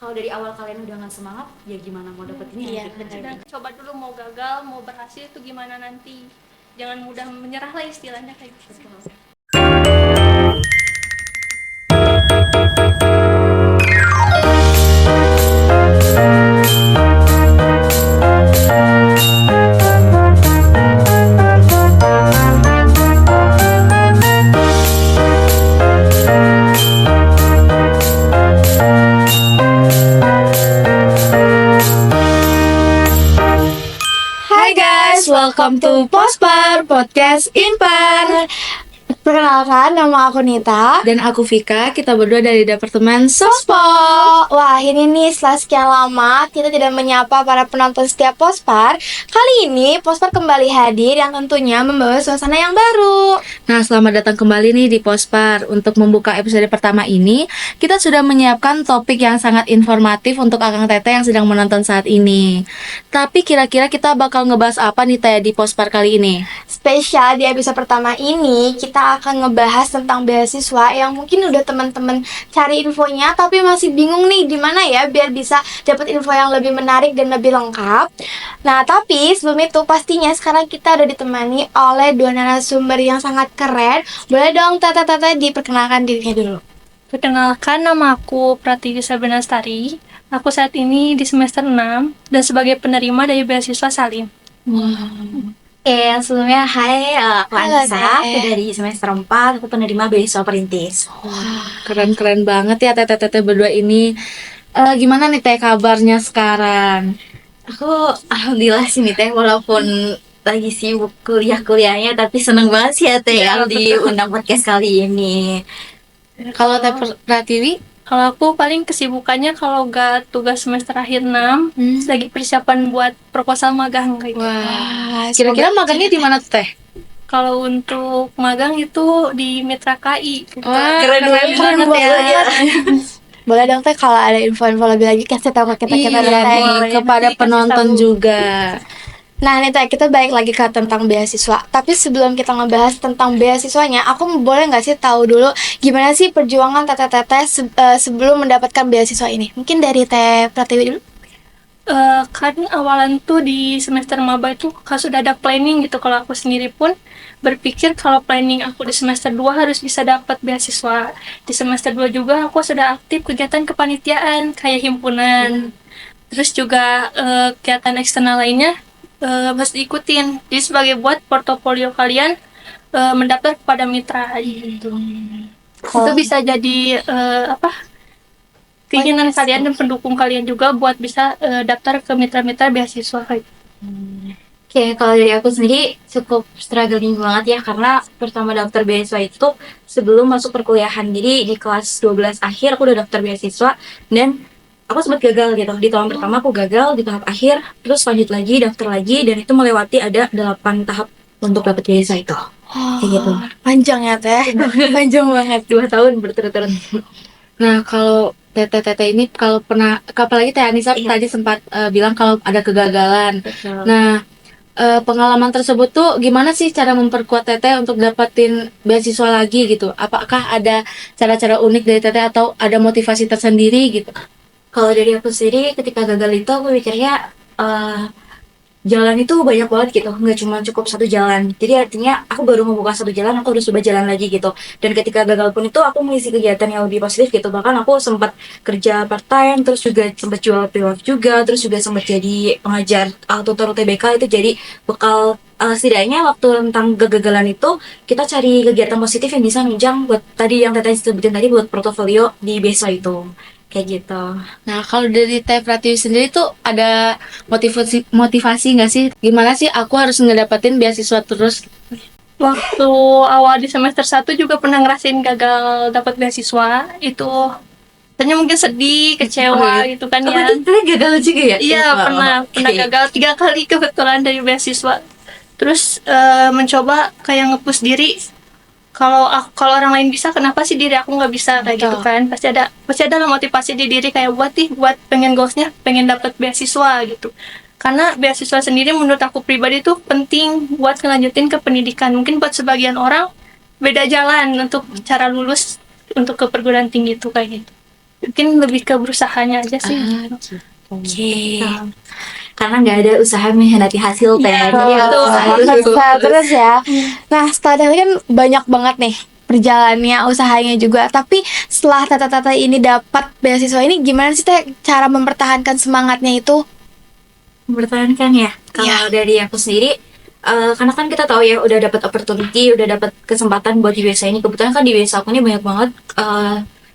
Kalau dari awal kalian udah nggak semangat, ya gimana mau dapetinnya? Iya, gitu. benar. Coba dulu mau gagal, mau berhasil itu gimana nanti. Jangan mudah menyerah lah istilahnya kayak gitu. Hai guys, welcome to Pospar Podcast Inpar. Perkenalkan, nama aku Nita. Dan aku Vika, kita berdua dari Departemen Pospo. Wah, ini nih setelah sekian lama kita tidak menyapa para penonton setiap Pospar. Kali ini Pospar kembali hadir yang tentunya membawa suasana yang baru. Nah, selamat datang kembali nih di Pospar. Untuk membuka episode pertama ini, kita sudah menyiapkan topik yang sangat informatif untuk Akang Teteh yang sedang menonton saat ini. Tapi kira-kira kita bakal ngebahas apa nih Teh di Pospar kali ini? Spesial di episode pertama ini kita akan ngebahas tentang beasiswa yang mungkin udah teman-teman cari infonya tapi masih bingung nih di mana ya biar bisa dapat info yang lebih menarik dan lebih lengkap. Nah, tapi sebelum itu pastinya sekarang kita udah ditemani oleh dua narasumber yang sangat keren. Boleh dong Tete diperkenalkan dirinya dulu. Perkenalkan, nama aku Pratiwi Sabrina Lestari. Aku saat ini di semester 6 dan sebagai penerima dari beasiswa Salim. Oke, sebelumnya hai, aku Halo, Anissa, Teh. aku dari semester 4, aku penerima beasiswa perintis. Keren-keren banget ya Teteh-teteh berdua ini. Gimana nih Teh kabarnya sekarang? Aku alhamdulillah sih nih Teh, walaupun lagi sibuk kuliahnya, tapi seneng banget sih ya Teh yang diundang podcast kali ini. Kalau Teh Pratiwi? Kalau aku paling kesibukannya kalau gak tugas semester akhir 6, lagi persiapan buat proposal magang kayak gitu. Wah, kira-kira magangnya di mana tuh Teh? Kalau untuk magang itu di Mitra KI. Wah, Keren banget ya. Boleh dong Teh kalau ada info-info lebih lagi kasih tahu ke kita Iya Teh. nih, kepada Dikasih penonton tahu. juga. Nah, nih Teh, kita balik lagi ke tentang beasiswa. Tapi sebelum kita ngebahas tentang beasiswanya, aku boleh nggak sih tahu dulu gimana sih perjuangan Teteh sebelum mendapatkan beasiswa ini? Mungkin dari Teh Pratiwi dulu. Kan awalan tuh di semester maba itu sudah ada planning gitu. Kalau aku sendiri pun berpikir kalau planning aku di semester 2 harus bisa dapat beasiswa. Di semester 2 juga aku sudah aktif kegiatan kepanitiaan kayak himpunan. Terus juga kegiatan eksternal lainnya harus diikutin. Jadi sebagai buat portofolio kalian mendaftar kepada mitra gitu. Itu bisa jadi keinginan kalian dan pendukung kalian juga buat bisa daftar ke mitra-mitra beasiswa kayak gitu. Oke, kalau dari aku sendiri cukup struggling banget ya, karena pertama daftar beasiswa itu sebelum masuk perkuliahan. Jadi di kelas 12 akhir aku udah daftar beasiswa dan aku sempat gagal gitu. Di tahun pertama aku gagal di tahap akhir, terus lanjut lagi, daftar lagi, dan itu melewati ada 8 tahap untuk dapat beasiswa itu. Kayak gitu. Panjang ya Teh, panjang banget. 2 tahun berturut-turut. Nah, kalau Teteh-teteh ini kalau pernah, apalagi Teh Anissa Iya. tadi sempat bilang kalau ada kegagalan. Betul. Nah, pengalaman tersebut tuh gimana sih cara memperkuat Teteh untuk dapetin beasiswa lagi gitu? Apakah ada cara-cara unik dari Teteh atau ada motivasi tersendiri gitu? Kalau dari aku sendiri ketika gagal itu aku mikirnya jalan itu banyak banget gitu, nggak cuma cukup satu jalan. Jadi artinya aku baru membuka satu jalan, aku harus coba jalan lagi gitu. Dan ketika gagal pun itu aku mengisi kegiatan yang lebih positif gitu. Bahkan aku sempat kerja part time, terus juga sempat jual pre-love juga, terus juga sempat jadi pengajar tutor UTBK. Itu jadi bekal setidaknya waktu tentang kegagalan itu kita cari kegiatan positif yang bisa nunjang buat tadi yang Teteh sebutin tadi buat portofolio di beasiswa itu. Kayak gitu. Nah, kalau dari Teh Pratiwi sendiri tuh ada motivasi nggak sih? Gimana sih aku harus ngedapetin beasiswa terus? Waktu awal di semester 1 juga pernah ngerasain gagal dapat beasiswa. Itu ternyata mungkin sedih, kecewa gitu kan ya. Teteh gagal juga ya? Iya, pernah Oke. gagal 3 kali kebetulan dari beasiswa. Terus mencoba kayak nge-push diri. Kalau orang lain bisa, kenapa sih diri aku nggak bisa kayak gitu kan? Pasti ada lah motivasi di diri kayak buat pengen goalsnya, pengen dapat beasiswa gitu. Karena beasiswa sendiri menurut aku pribadi tuh penting buat ngelanjutin ke pendidikan. Mungkin buat sebagian orang beda jalan untuk cara lulus untuk ke perguruan tinggi itu kayak gitu. Mungkin lebih ke berusahanya aja sih. Oke. Karena nggak ada usaha mengkhianati hasil teh. Iya, Jadi betul. harus Usaha terus ya. Nah, setelah tadi kan banyak banget nih perjalanannya, usahanya juga. Tapi setelah Tata-Tata ini dapat beasiswa ini, gimana sih Teh cara mempertahankan semangatnya itu? mempertahankan ya. Kalau dari aku sendiri, karena kan kita tahu ya udah dapat opportunity, udah dapat kesempatan buat di BSA ini. Kebetulan kan di BSA aku ini banyak banget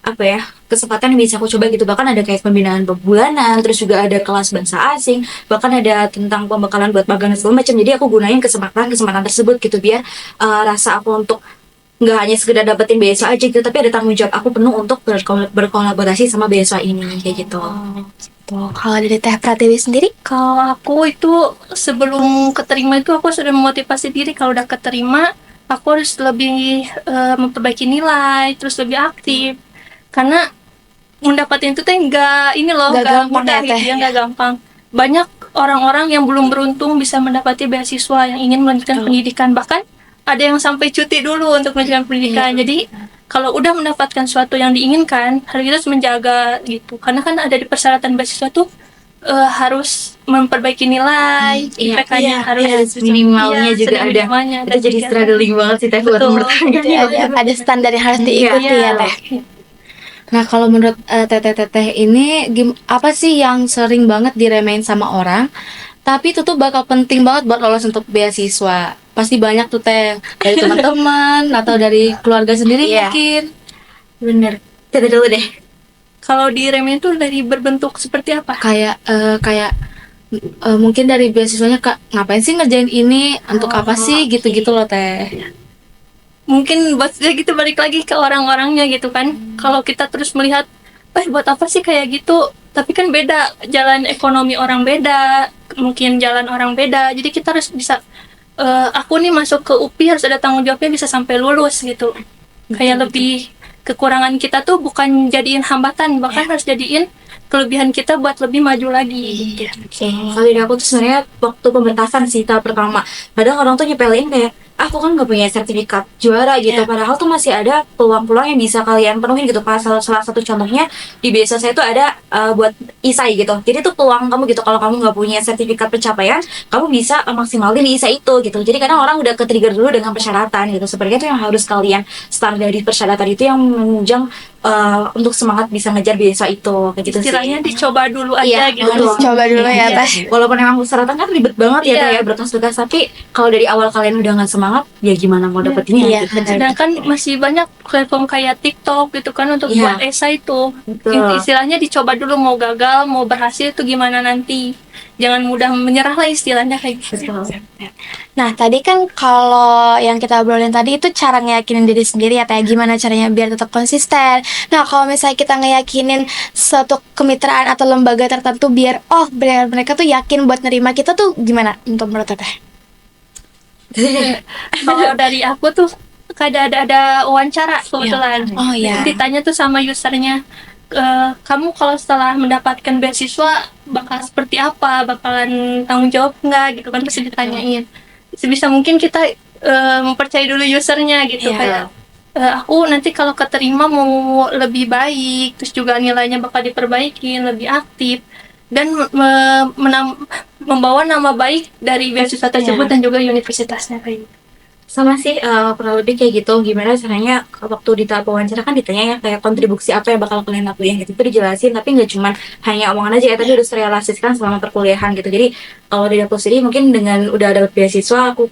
apa ya kesempatan yang bisa aku coba gitu. Bahkan ada kayak pembinaan bulanan, terus juga ada kelas bahasa asing, bahkan ada tentang pembekalan buat magang dan segala macam. Jadi aku gunain kesempatan tersebut gitu biar rasa aku untuk nggak hanya sekedar dapetin beasiswa aja gitu, tapi ada tanggung jawab aku penuh untuk berkolaborasi sama beasiswa ini kayak gitu. Tuh, kalau dari Teh Pratiwi sendiri, Kalau aku itu sebelum keterima itu aku sudah memotivasi diri kalau udah keterima aku harus lebih memperbaiki nilai, terus lebih aktif. Karena mendapatkan itu teh nggak ini loh, Nggak nggak gampang mudah ya, gitu Teh. ya, nggak gampang. Banyak orang-orang yang belum beruntung bisa mendapati beasiswa yang ingin melanjutkan pendidikan, bahkan ada yang sampai cuti dulu untuk melanjutkan pendidikan. Jadi kalau udah mendapatkan sesuatu yang diinginkan, harus kita harus menjaga gitu. Karena kan ada di persyaratan beasiswa tuh harus memperbaiki nilai, Iya, IPK-nya harus minimalnya iya, juga ada. minimalnya. Itu jadi struggling banget sih teh buat Betul. mempertahankan jadi ada standar yang harus diikuti ya Teh. Nah, kalau menurut teteh-teteh ini apa sih yang sering banget diremehin sama orang, tapi itu tuh bakal penting banget buat lolos untuk beasiswa? Pasti banyak tuh teh dari teman-teman atau dari keluarga sendiri Iya. mungkin. Bener. Kita dulu deh. Kalau di remen itu dari berbentuk seperti apa? Kayak mungkin dari beasiswanya Kak, ngapain sih ngerjain ini? Untuk apa sih gitu-gitu loh teh. Mungkin buat dia gitu balik lagi ke orang-orangnya gitu kan. Kalau kita terus melihat, buat apa sih kayak gitu? Tapi kan beda, jalan ekonomi orang beda, mungkin jalan orang beda. Jadi kita harus bisa, aku nih masuk ke UPI harus ada tanggung jawabnya bisa sampai lulus gitu. Kayak lebih kekurangan kita tuh bukan jadiin hambatan, bahkan harus jadiin kelebihan kita buat lebih maju lagi. Oke. Kalau dari aku tuh sebenarnya waktu pementasan sih tahap pertama. Kadang orang tuh nyepelin kayak aku kan nggak punya sertifikat juara gitu. Padahal tuh masih ada peluang-peluang yang bisa kalian penuhin gitu. Salah satu contohnya di beasiswa saya tuh ada buat isai gitu. Jadi tuh peluang kamu gitu kalau kamu nggak punya sertifikat pencapaian, kamu bisa maksimalin di isai itu gitu. Jadi kadang orang udah ke-trigger dulu dengan persyaratan gitu. Sebenarnya itu yang harus kalian start dari persyaratan itu yang menunjang untuk semangat bisa ngejar beasiswa itu kayak gitu sih. Istilahnya dicoba dulu Iya, aja gitu. betul. Coba dulu ya Teh. Walaupun emang persyaratan kan ribet banget ya Iya. kayak berkas-berkas, tapi kalau dari awal kalian udah nggak semangat, ya gimana mau dapetinnya Iya, gitu. Sedangkan masih banyak platform kayak TikTok gitu kan untuk Iya. buat esai itu. Betul. Istilahnya dicoba dulu mau gagal, mau berhasil itu gimana nanti. Jangan mudah menyerah lah istilahnya kayak gitu. Betul. Nah, tadi kan kalau yang kita obrolin tadi itu cara ngeyakinin diri sendiri ya, Teh. Gimana caranya biar tetap konsisten. Nah, kalau misalnya kita ngeyakinin suatu kemitraan atau lembaga tertentu biar, benar mereka tuh yakin buat nerima kita tuh gimana untuk menurut Teh? Kalau dari aku tuh ada wawancara kebetulan. Oh, iya. Ditanya tuh sama usernya, kamu kalau setelah mendapatkan beasiswa bakal seperti apa, bakalan tanggung jawab nggak gitu kan, pasti ditanyain. Sebisa mungkin kita mempercayai dulu usernya gitu. Iya. Kayak aku nanti kalau keterima mau lebih baik, terus juga nilainya bakal diperbaiki, lebih aktif dan membawa nama baik dari beasiswa tersebut dan juga universitasnya kayak gitu. Sama sih kurang lebih kayak gitu. Gimana caranya waktu di tahap wawancara kan ditanya ya kayak kontribusi apa yang bakal kalian lakuin gitu, itu dijelasin, tapi nggak cuma hanya omongan aja ya, tapi harus realisasikan selama perkuliahan gitu. Jadi kalau dari aku sendiri mungkin dengan udah dapat beasiswa, aku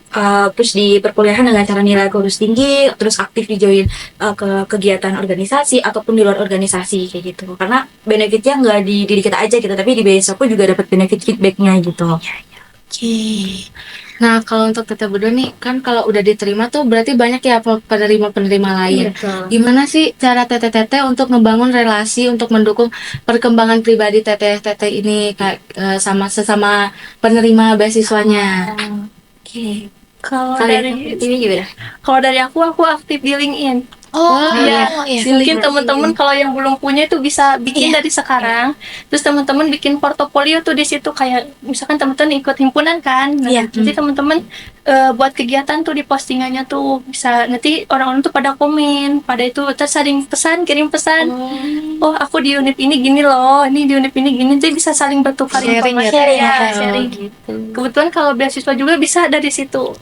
terus di perkuliahan dengan cara nilai aku harus tinggi, terus aktif di join ke kegiatan organisasi ataupun di luar organisasi kayak gitu. Karena benefitnya nggak di diri kita aja gitu, tapi di beasiswa aku juga dapat benefit feedbacknya gitu. Oke. Nah, kalau untuk teteh berdua nih, kan kalau udah diterima tuh berarti banyak ya penerima-penerima lain. Betul. Gimana sih cara teteh-teteh untuk ngebangun relasi untuk mendukung perkembangan pribadi teteh-teteh ini kayak sama sesama penerima beasiswanya? Oke. Kalau Kalian dari ini gimana? Kalau dari aku aktif di LinkedIn. Oh, iya. Mungkin teman-teman kalau yang belum punya itu bisa bikin dari sekarang. Terus teman-teman bikin portofolio tuh di situ, kayak misalkan teman-teman ikut himpunan kan. Nah, Iya. nanti teman-teman buat kegiatan tuh di postingannya tuh bisa, nanti orang-orang tuh pada komen, pada itu terus saling pesan, kirim pesan. Oh, aku di unit ini gini loh, ini di unit ini gini. Jadi bisa saling bertukar Sharing ya, informasi. Teh? Ya, Oh, sharing. Kebetulan kalau beasiswa juga bisa dari situ.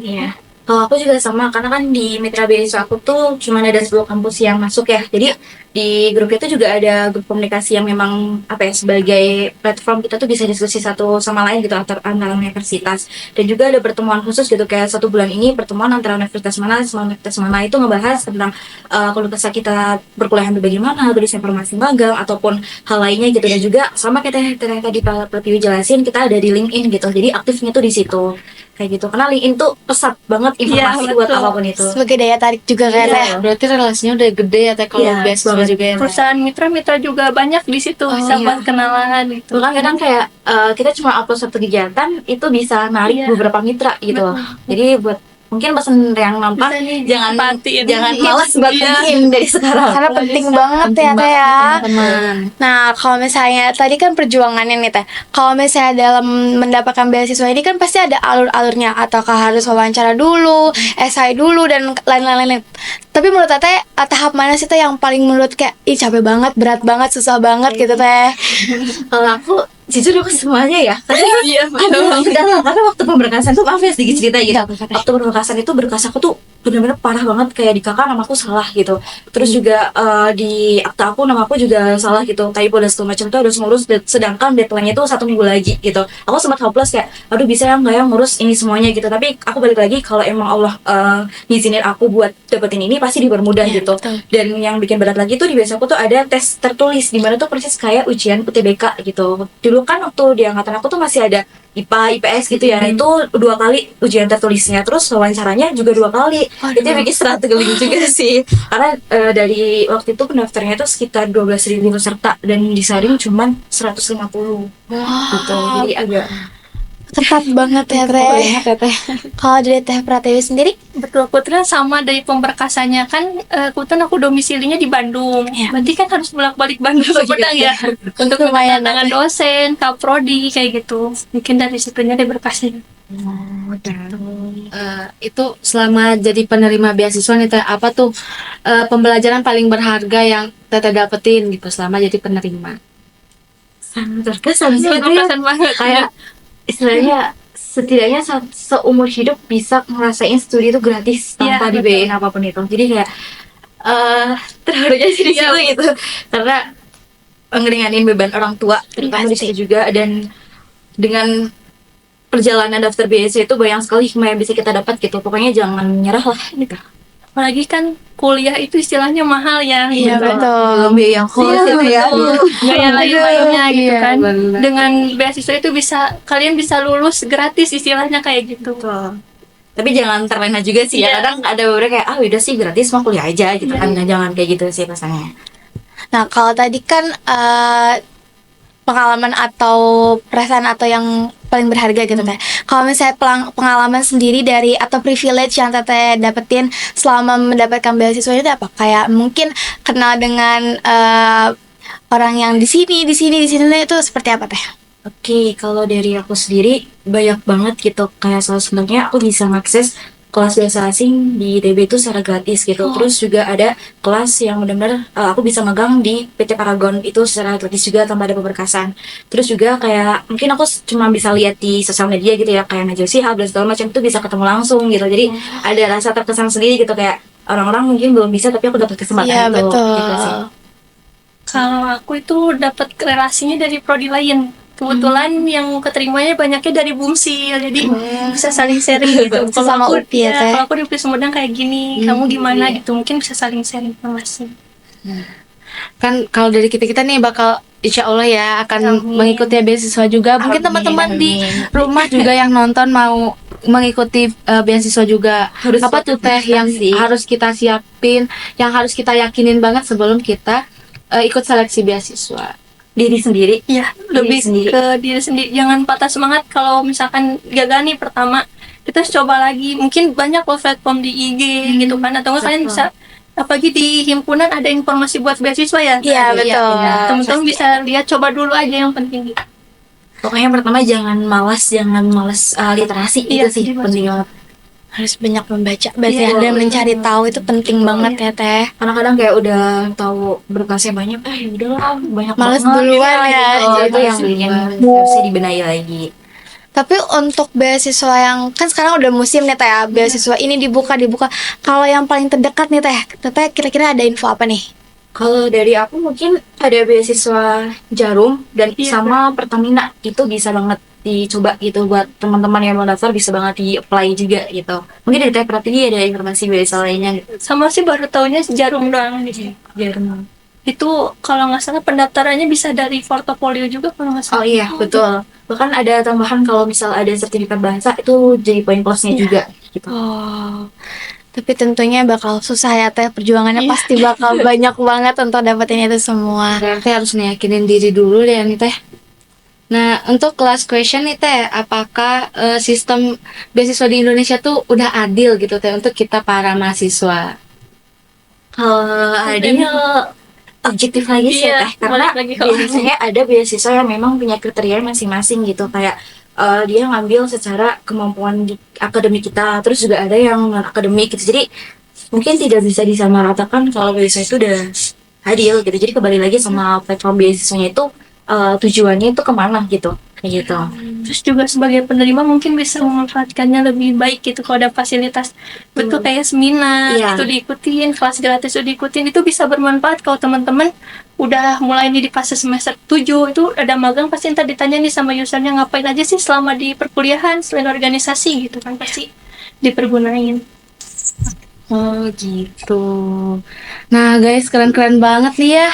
Iya. Kalau aku juga sama, karena kan di mitra beasiswa aku tuh cuma ada 10 kampus yang masuk ya. Jadi di grup itu juga ada grup komunikasi yang memang apa ya, sebagai platform kita tuh bisa diskusi satu sama lain gitu antara universitas. Dan juga ada pertemuan khusus gitu, kayak 1 bulan ini pertemuan antara universitas mana sama universitas mana itu ngebahas tentang kalau kita berkuliah bagaimana, tulis informasi magang ataupun hal lainnya gitu. Dan juga sama kayak tadi Pak Pratiwi jelasin, kita ada di LinkedIn gitu. Jadi aktifnya tuh di situ. Kayak gitu, karena LinkedIn tuh pesat banget informasi Iya, buat betul. apapun itu. Sebagai daya tarik juga kan Teh? Berarti relasinya udah gede ya Teh kalau Iya, beasiswa banget. juga ya. Teh? Perusahaan mitra-mitra juga banyak di situ, bisa iya. buat kenalan gitu. Bahkan kadang kayak kita cuma upload satu kegiatan itu bisa narik Iya. beberapa mitra gitu loh. Jadi buat mungkin pesan yang nampak Bisa nih jangan dimanfaatin. malas buat Iya. bikin dari sekarang. Karena penting banget ya Teh ya. Teman. Nah, kalau misalnya tadi kan perjuangannya nih Teh. Kalau misalnya dalam mendapatkan beasiswa ini kan pasti ada alur-alurnya, ataukah harus wawancara dulu, esai dulu dan lain-lain. Tapi menurut Teteh, tahap mana sih Teh yang paling menurut kayak ih capek banget, berat banget, susah banget gitu Teh? Kalau aku jujur aku semuanya ya. Iya, Karena waktu pemberkasan tuh, maaf ya sedikit cerita gitu. Waktu pemberkasan itu berkas aku tuh benar-benar parah banget, kayak di kakak namaku salah gitu. Terus juga di akta aku namaku juga salah gitu. Typo dan segala macam tuh harus ngurus, sedangkan deadline-nya tuh 1 minggu lagi gitu. Aku sempat hopeless kayak, aduh bisa ya nggak ya ngurus ini semuanya gitu. Tapi aku balik lagi, kalau emang Allah ngizinin aku buat dapetin ini pasti dipermudah gitu. Dan yang bikin berat lagi tuh di biasa aku tuh ada tes tertulis, di mana tuh persis kayak ujian UTBK gitu. Dulu kan waktu di angkatan aku tuh masih ada IPA, IPS gitu ya. Itu 2 kali ujian tertulisnya, terus wawancaranya juga 2 kali. Itu yang bikin struggling juga sih. Karena dari waktu itu pendaftarnya itu sekitar 12.000 peserta dan disaring cuman 150 gitu. Jadi agak Ketat banget ya Teh. Kalau dari Teh Pratiwi sendiri? betul. Kebetulan sama dari pemberkasannya kan, kebetulan aku domisilinya di Bandung. Berarti kan harus bolak-balik Bandung Sumedang ya. Untuk Lumayan, kedatangan dosen, kaprodi kayak gitu. Mungkin dari situnya deh berkasnya. Itu selama jadi penerima beasiswa nih Teh, apa tuh pembelajaran paling berharga yang Teteh dapetin gitu selama jadi penerima? sangat terkesan sih itu ya. Berkesan banget. Kayak istilahnya setidaknya seumur hidup bisa ngerasain studi itu gratis tanpa Iya, dibiayain apapun itu. Jadi kayak terharunya sih di situ gitu, karena ngeringanin beban orang tua terutama di situ juga. Dan dengan perjalanan daftar beasiswa itu banyak sekali hikmah yang bisa kita dapat gitu. Pokoknya jangan nyerah lah gitu. Apalagi kan kuliah itu istilahnya mahal ya. Iya, gitu. betul. Belum biaya yang wholesale ya. Nggak yang lain-lainnya gitu Iya, kan. benar. Dengan beasiswa itu kalian bisa lulus gratis istilahnya kayak gitu. Betul. Tapi jangan terlena juga sih ya. Iya. Kadang ada beberapa kayak udah sih gratis, mau kuliah aja gitu kan. Nah, jangan kayak gitu sih pesannya. Nah, kalau tadi kan pengalaman atau perasaan atau yang paling berharga gitu Teh. Kalau misalnya pengalaman sendiri dari atau privilege yang Teteh dapetin selama mendapatkan beasiswa itu apa? Kayak mungkin kenal dengan orang yang di sini itu seperti apa Teh? Oke, kalau dari aku sendiri banyak banget gitu. Kayak salah satunya aku bisa mengakses kelas bahasa asing di ITB itu secara gratis gitu. Terus juga ada kelas yang benar-benar aku bisa magang di PT Paragon itu secara gratis juga tanpa ada pemberkasan. Terus juga kayak mungkin aku cuma bisa lihat di sosial media gitu ya, kayak Najwa Shihab dan segala macam, itu bisa ketemu langsung gitu. Jadi ada rasa terkesan sendiri gitu, kayak orang-orang mungkin belum bisa tapi aku dapat kesempatan Iya, itu. betul. Gitu sih. Kalau aku itu dapat relasinya dari prodi lain. Kebetulan yang keterimanya banyaknya dari Bumsil, jadi bisa saling sharing gitu. Sesama UPI ya, Teh. kalau aku di UPI Sumedang kayak gini, kamu gimana gitu, mungkin bisa saling sharing informasi. Kan kalau dari kita nih bakal insya Allah ya akan mengikuti beasiswa juga. Mungkin teman-teman di rumah juga yang nonton mau mengikuti beasiswa juga. Harus Apa tuh Teh yang sih. harus kita siapin, yang harus kita yakinin banget sebelum kita ikut seleksi beasiswa? Diri sendiri. Iya, lebih sendiri. ke diri sendiri. Jangan patah semangat kalau misalkan gagal nih pertama. Kita harus coba lagi. Mungkin banyak loh platform di IG gitu kan. Atau enggak kalian bisa apalagi di himpunan ada informasi buat beasiswa ya. Iya, betul. iya. Teman-teman bisa lihat, coba dulu aja yang penting gitu. Pokoknya pertama jangan malas literasi Iya, itu sih dibaca. penting banget. Harus banyak membaca, berarti Iya, dan betul. mencari tahu itu penting banget ya Teh. Karena kadang kayak udah tahu berkasnya banyak, udahlah banyak Males banget duluan gitu. ya, Itu jadi yang harusnya dibenahi lagi. Tapi untuk beasiswa yang kan sekarang udah musim nih Teh ya, beasiswa ini dibuka. Kalau yang paling terdekat nih Teh kira-kira ada info apa nih? Kalau dari aku mungkin ada beasiswa Jarum dan Iya, sama Pertamina, itu bisa banget dicoba gitu buat teman-teman yang mau daftar, bisa banget di apply juga gitu. Mungkin dari Teh Pratiwi ada informasi beasiswa lainnya gitu. Sama sih baru taunya Jarum doang di sini. Jarum. Itu kalau nggak salah pendaftarannya bisa dari portofolio juga kalau nggak Oh salah. iya betul. Bahkan ada tambahan kalau misal ada sertifikat bahasa itu jadi poin plusnya juga gitu. Oh, tapi tentunya bakal susah ya Teh, perjuangannya Iya. pasti bakal banyak banget untuk dapetin itu semua. Berarti harus meyakinin diri dulu deh nih Teh. Nah, untuk last question nih Teh, apakah sistem beasiswa di Indonesia tuh udah adil gitu Teh untuk kita para mahasiswa? Kalau adanya objektif lagi sih Iya, ya Teh, karena balik lagi kalau biasanya ada beasiswa yang memang punya kriteria masing-masing gitu, kayak dia ngambil secara kemampuan di akademik kita, terus juga ada yang non akademik gitu. Jadi mungkin tidak bisa disamaratakan kalau beasiswa itu udah adil gitu. Jadi kembali lagi sama platform beasiswanya itu, tujuannya itu kemana gitu, kayak gitu. Terus juga sebagai penerima mungkin bisa memanfaatkannya lebih baik gitu kalau ada fasilitas betul kayak seminar Iya. itu diikutin, kelas gratis itu diikutin, itu bisa bermanfaat kalau teman-teman udah mulai nih di fase semester 7 itu ada magang, pasti ntar ditanya nih sama usernya ngapain aja sih selama di perkuliahan selain organisasi gitu kan, pasti dipergunain. Oh gitu. Nah guys, keren-keren banget nih ya.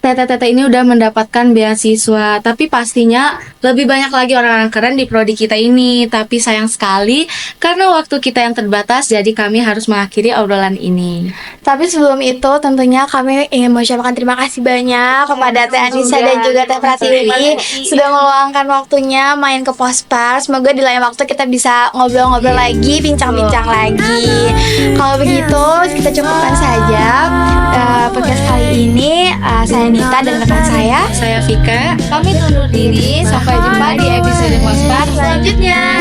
Tete-tete ini udah mendapatkan beasiswa, tapi pastinya lebih banyak lagi orang-orang keren di prodi kita ini. Tapi sayang sekali, karena waktu kita yang terbatas, jadi kami harus mengakhiri obrolan ini. Tapi sebelum itu tentunya kami ingin mengucapkan terima kasih banyak kepada Teh Anissa dan juga Teh Pratiwi sudah meluangkan waktunya main ke Pospar. Semoga di lain waktu kita bisa ngobrol-ngobrol lagi, bincang-bincang lagi. Kalau begitu kita cukupkan saja podcast kali ini. Saya Nita dan rekan saya. Saya Vika, kami undur diri. Sampai jumpa di episode Pospar selanjutnya.